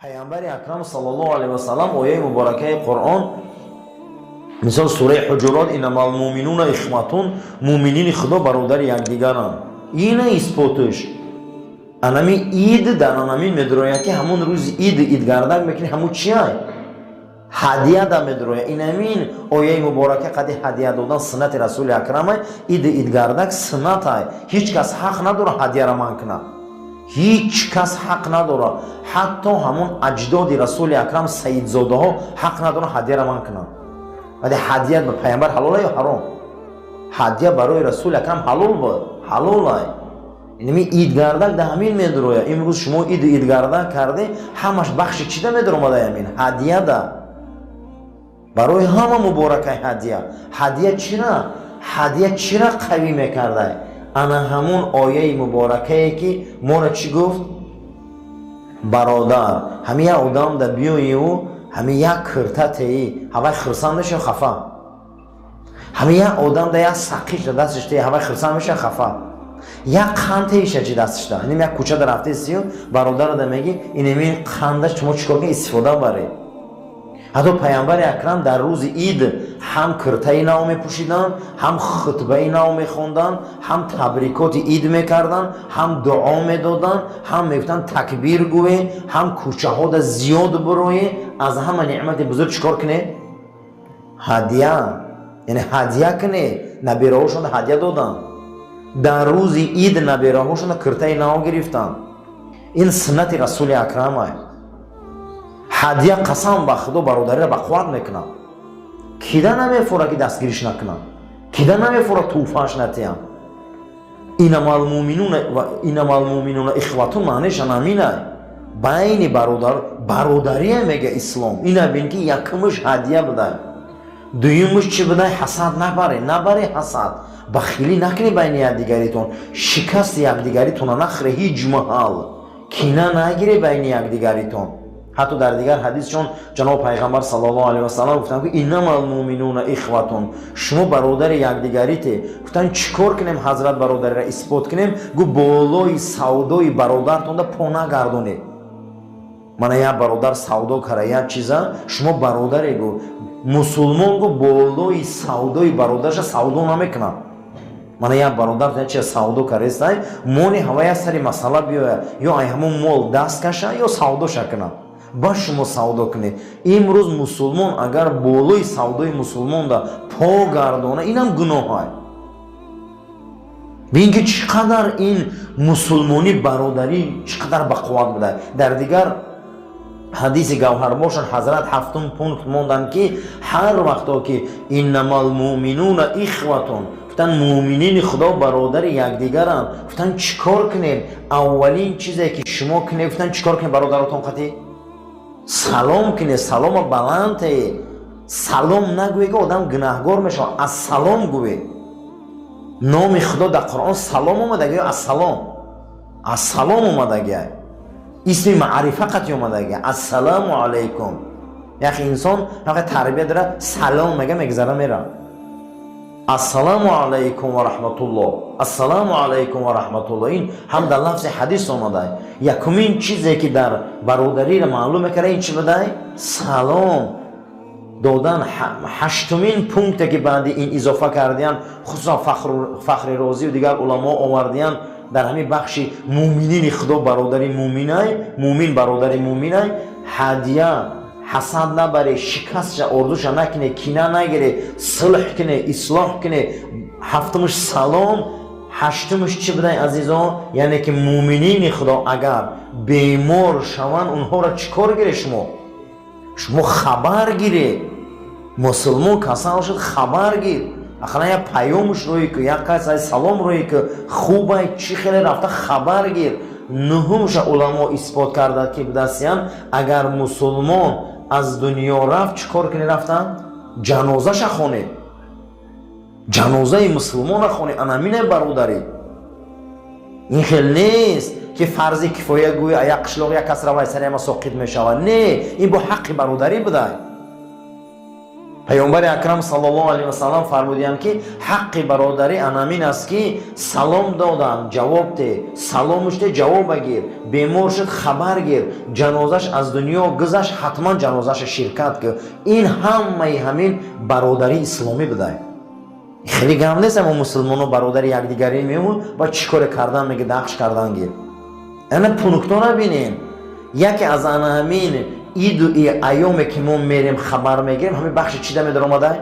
پیامبر اکرم صلی الله علیه و سلم آیه مبارکه قرآن مثال سوره حجرات انما المؤمنون اخوة مؤمنین خدا برادر یکدیگرند. این اثباتش انمی عید در انمی مدرایه که همون روز عید گردن میکنی همون چیه؟ هدیه دا مدرایه. اینمین آیه مبارکه قدی هدیه دادن سنت رسول اکرم عید گردن سنت های. هیچ کس حق نداره هدیه را من کنه. هیچ کس حق نداره. حتی همون اجداد رسول اکرم سید زاده ها حق نداره هدیه را من کنه. ولی هدیه به پیامبر حلاله یا حرام؟ هدیه برای رسول اکرم حلال بود. حلاله. اینمی عید گردن ده همین میدروه. امروز شما عید گردن کرده همش بخش چی ده میدرو مده همین هدیه ده. برای همه مبارکه هدیه. هدیه چرا؟ هدیه چرا قوی میکرده؟ انا همون آیه مبارکه که ما را چی گفت؟ برادر همین یک آدم در بیایی او همین یک کرتتی هوای خرسان میشه خفه. همین یک آدم در یک سقیش در دستش تی هوای خرسان میشه خفه. یک قندش چی دستش داره. اینم یک کوچه در رفته سیو برادر را میگی اینمی قندش شما چیکار کنی استفاده بری. حتی پیامبر اکرم در روز عید هم کرته نو میپوشیدن، هم خطبه نو میخوندن، هم تبریکات عید میکردن، هم دعا میدادن، هم میگفتن تکبیر گوی، هم کوچه ها در زیاد بروی. از همه نعمت بزرگ چیکار کنه؟ هدیه. یعنی هدیه کنه. نبیره هاشون هدیه دادن. در روز عید نبیره هاشون کرته نو گرفتن. این سنت رسول اکرمه. هدیه قسم به خدا برادری را بقوت میکنم. کیده نمیفوره که دستگیرش نکنم. کیده نمیفوره توفهش نتیم. اینما المؤمنون اخوة معنیش همینه. بین برادری میگه اسلام. اینا بین که یکمش هدیه بده. دویمش چی بده؟ حسد نبره حسد. بخیلی نکنی بین یکدیگریتون. شکست یکدیگریتون نخره هیچ محل. کینه نگیری بین یکدیگریتون. حتی در دیگر حدیث چون جناب پیغمبر صلی الله علیه و سلم گفتن که انما المؤمنون اخوة شما برادر یکدیگریته. گفتن چیکار کنیم حضرت برادری را اثبات کنیم؟ گو بالای سودای برادرتون را پا نگردونید. من یک برادر سودا کرده یک چیزا شما برادری گو مسلمان گو بالای سودای برادرش سودا نمیکنه. من یک برادر چه سودا کرده است مونی هوای سری مسئله بیاید یا همون مول دست کشه یا سودا شکنه. با شما سودا کنید. امروز مسلمان اگر بالای سودای مسلمان دا پا گردونه اینم گناه های. ببین که چقدر این مسلمانی برادری چقدر بقوت بوده. در دیگر حدیث گوهر باشن حضرت هفتم پونکت موندن که هر وقتا که انما المؤمنون اخوة گفتن مؤمنین خدا برادر یکدیگرند. گفتن چیکار کنیم؟ اولین چیزی که شما کنید گفتن چیکار کنید برادراتون خاطی؟ سلام کنید. سلام بلند. سلام نگوی که آدم گناهگار میشه. از سلام گوی. نام خدا در قرآن سلام اومده گه. از سلام اومده گه. اسم معرفه قطعی اومده گه. السلام علیکم. یکی انسان یکی تربیه داره سلام میگه میگذره میره. السلام علیکم و رحمت الله. السلام علیکم و رحمت الله. این هم در لفظ حدیث اومده. یکمین چیزی که در برادری را معلوم میکنه این چی بوده؟ سلام دادن. هشتمین پونکتی که بعد این اضافه کردین خصوصا فخر رازی و دیگر علما آوردین در همین بخش مومنین خدا برادری مومن برادری مومنای هدیه حسد نبره، شکست اردوش نکنه، کینه نگیره، صلح کنه، اصلاح کنه. هفتمش سلام. هشتمش چی بودن عزیزان؟ یعنی که مومنین خدا اگر بیمار شوند اونها را چیکار گیره؟ شما خبر گیره. مسلمان کسان شد خبر گیر. اخلا یک پیامش روی که یک کسی سلام روی که خوبه چی خیلی رفته خبر گیر. نهمش علما اثبات کرده که بدستیان اگر مسلمان از دنیا رفت چیکار کنی رفتن؟ جنازه ش خونه. جنازه مسلمان خونه. انامینه برادری. این خیلی نیست که فرض کفایه گوی یک قشلاق یک کس روی سری ما ساقط میشود. نه، این با حق برادری بده. پیامبر اکرم صلی الله علیه و سلم فرمودند که حق برادری انامین است که سلام دادن جواب ده، سلامش ده جواب بگیر، بیمار شد خبر گیر، جنازش از دنیا گذشت حتما جنازش شرکت کن. این همین برادری اسلامی بوده. خیلی گم نیست ما مسلمان و برادر یکدیگری میمون با چیکار کردن میگه دخش کردن گیر. انا پونکتو نبینین. یکی از آن همین اید و ایامی که ما میریم خبر میگیریم همین بخش چی در اومده؟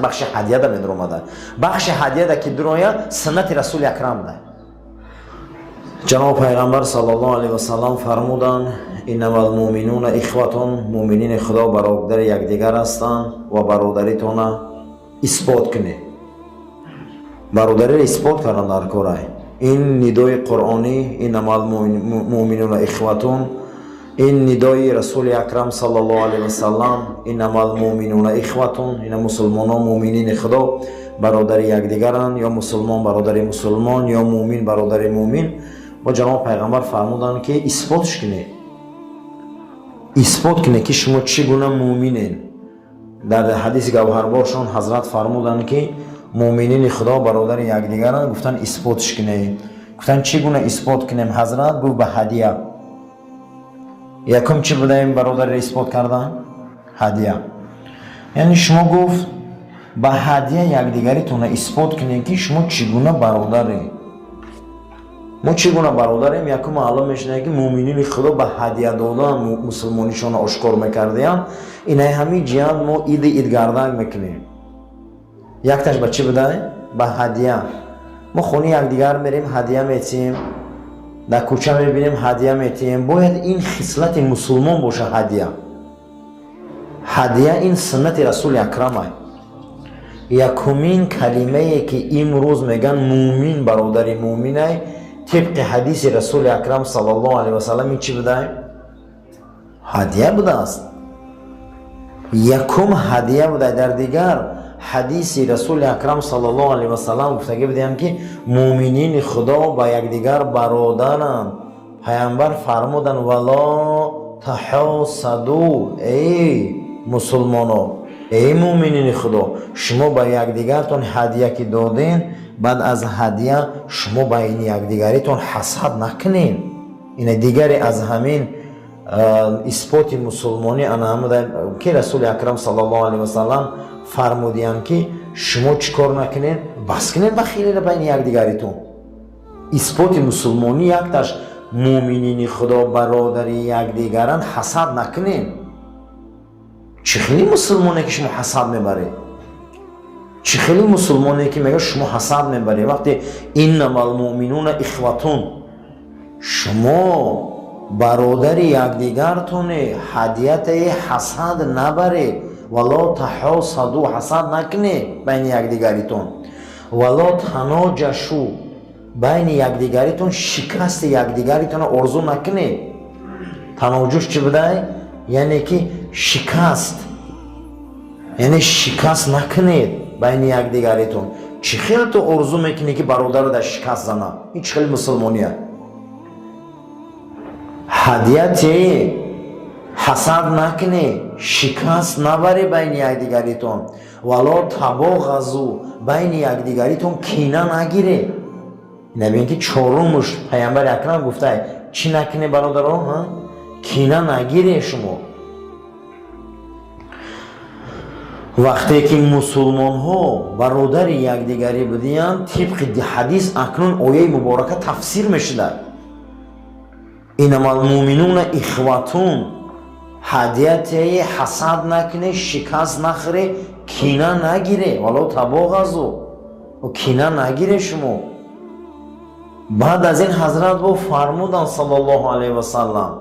بخش هدیه در اومده. بخش هدیه که در آید سنت رسول اکرم ده. جناب پیغمبر صلی الله علیه و سلم فرمودند انما المؤمنون اخوة، مؤمنین خدا برادر یکدیگر هستند و برادریتون اثبات کنید. برادری را اثبات کردن در کارای. این ندای قرآنی انما المؤمنون اخوة، این ندای رسول اکرم صلی الله علیه و سلم انما المؤمنون اخوة، این مسلمانان مؤمنین خدا برادر یکدیگرند، یا مسلمان برادر مسلمان یا مؤمن برادر مؤمن. و جناب پیغمبر فرمودند که اثباتش کنید. اثبات کنید که شما چگونه مؤمنین. در حدیث گوهربارشان حضرت فرمودند که مؤمنین خدا برادر یکدیگرند. گفتن اثباتش کنید. گفتن چگونه اثبات کنیم حضرت؟ گفت به هدیه. یکم چی بدهیم برادر اثبات کردن؟ هدیه. یعنی شما گفت به هدیه یکدیگریتون اثبات کنید که شما چگونه برادرید. ما چگونه برادریم؟ یکم معلوم میشه که مؤمنین خدا به هدیه دادن مسلمانیشون آشکار میکردن. این همین جهان ما اید گردن میکنیم. یک تاش به چی بدهیم؟ به هدیه. ما خونه یکدیگر میریم هدیه میتیم، در کوچه میبینیم هدیه میتیم. باید این خصلت مسلمان باشه. هدیه این سنت رسول اکرم است. یکمین کلمه ای که امروز میگن مومن برادر مومن است، طبق حدیث رسول اکرم صلی الله علیه و سلم این چی بوده؟ هدیه بوده است. یکم هدیه بوده. در دیگر حدیث رسول اکرم صلی الله علیه و سلم گفتگی بودیم که مؤمنین خدا با یکدیگر برادرند. پیامبر فرمودن ولا تحاسدوا، ای مسلمانان، ای مؤمنین خدا، شما با یکدیگرتون هدیه که دادین، بعد از هدیه شما بین یکدیگریتون حسد نکنین. این دیگری از همین اثبات مسلمانی آمده که رسول اکرم صلی الله علیه و سلم فرمودند که شما چیکار نکنین؟ بس کنین بخیلی را بین یکدیگریتون. اثبات مسلمانی یک تاش مؤمنین خدا برادر یکدیگران حسد نکنین. چه خیلی مسلمانه که شما حسد میبره؟ چه خیلی مسلمانه که میگه شما حسد میبره؟ وقتی انما المؤمنون اخوة، شما برادر یکدیگرتون هدیت حسد نبره. ولا تحاسدوا، حسد نکنه بین یکدیگریتون. ولا تناجشوا، بین یکدیگریتون شکست یکدیگریتون آرزو نکنه. تناجش چی بوده؟ یعنی که شکست، یعنی شکست نکنید بین یکدیگریتون. چی خیلی تو آرزو میکنی که برادر رو در شکست زنه؟ این چه خیلی مسلمانیه. هدیت حسد نکنی، شکست نبری بین یکدیگریتون. ولا تباغضوا، بین یکدیگریتون کینه نگیره. نبین که چهارمش پیامبر اکرم گفته چی نکنی برادران؟ کینه نگیره شما. وقتی که مسلمان ها برادر یکدیگری بودین، طبق حدیث اکنون آیه مبارکه تفسیر میشده. انما المؤمنون اخوة، هدیت حسد نکنه، شکست نخوره، کینه نگیره. ولا تباغضوا، و کینه نگیره شما. بعد از این حضرت با فرمودن صلی الله علیه و سلم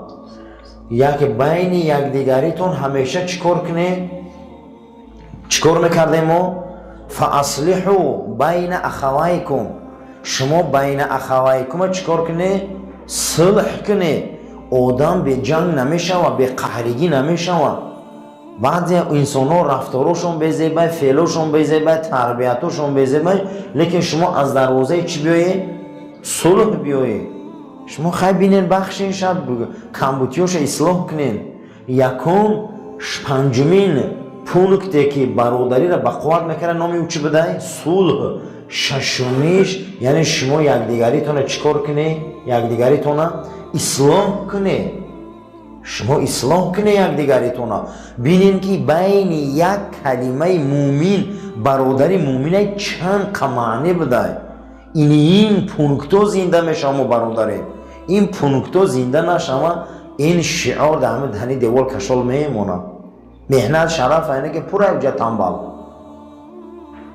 یک بین یکدیگریتون همیشه چیکار کنه؟ چیکار میکردیم ما؟ فاصلحوا بین اخویکم، شما بین اخویکم چیکار کنه؟ صلح کنه. آدم به جنگ نمیشه و به قهرگی نمیشه. بعضی انسان ها رفتارشون بزیبه، فعلشون بزیبه، تربیتشون بزیبه، لیکن شما از دروازه چی بیایی؟ صلح بیایی. شما خیلی بینین بخشین شد کمبوتیاش اصلاح کنین. یکم پنجمین пункте ки бародариро ба қувват мекард номи ӯ чӣ будай? Сулҳ. шашумиш яъне шумо якдигаритона чӣ кор кунед? Якдигаритона ислоҳ кунед. шумо ислоҳ кунед якдигаритона. бинед ки байни як калимаи муъмин бародари муъмина чанд маънӣ будай. ин пунктҳо зинда мешава бародаре. ин пунктҳо зинда нашава, ин шиор дар ҳамин девор кашол мемонад. меҳнат шараф айне ки пура ҷа тамбал.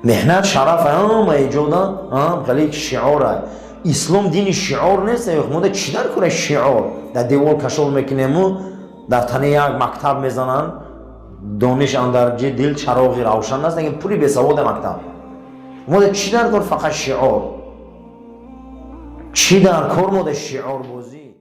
меҳнат шараф ҳама иҷода хали шиор ай. ислом дини шиор нест. мода чӣ дар кора шиор? дар девор кашол мекунему, дар тани як мактаб мезананд, дониш андарҷи дил чароғи равшан аст, лакин пури бесавода мактаб. мода чӣ дар кор? фақат шиор. чӣ дар кор мода? шиорбозӣ.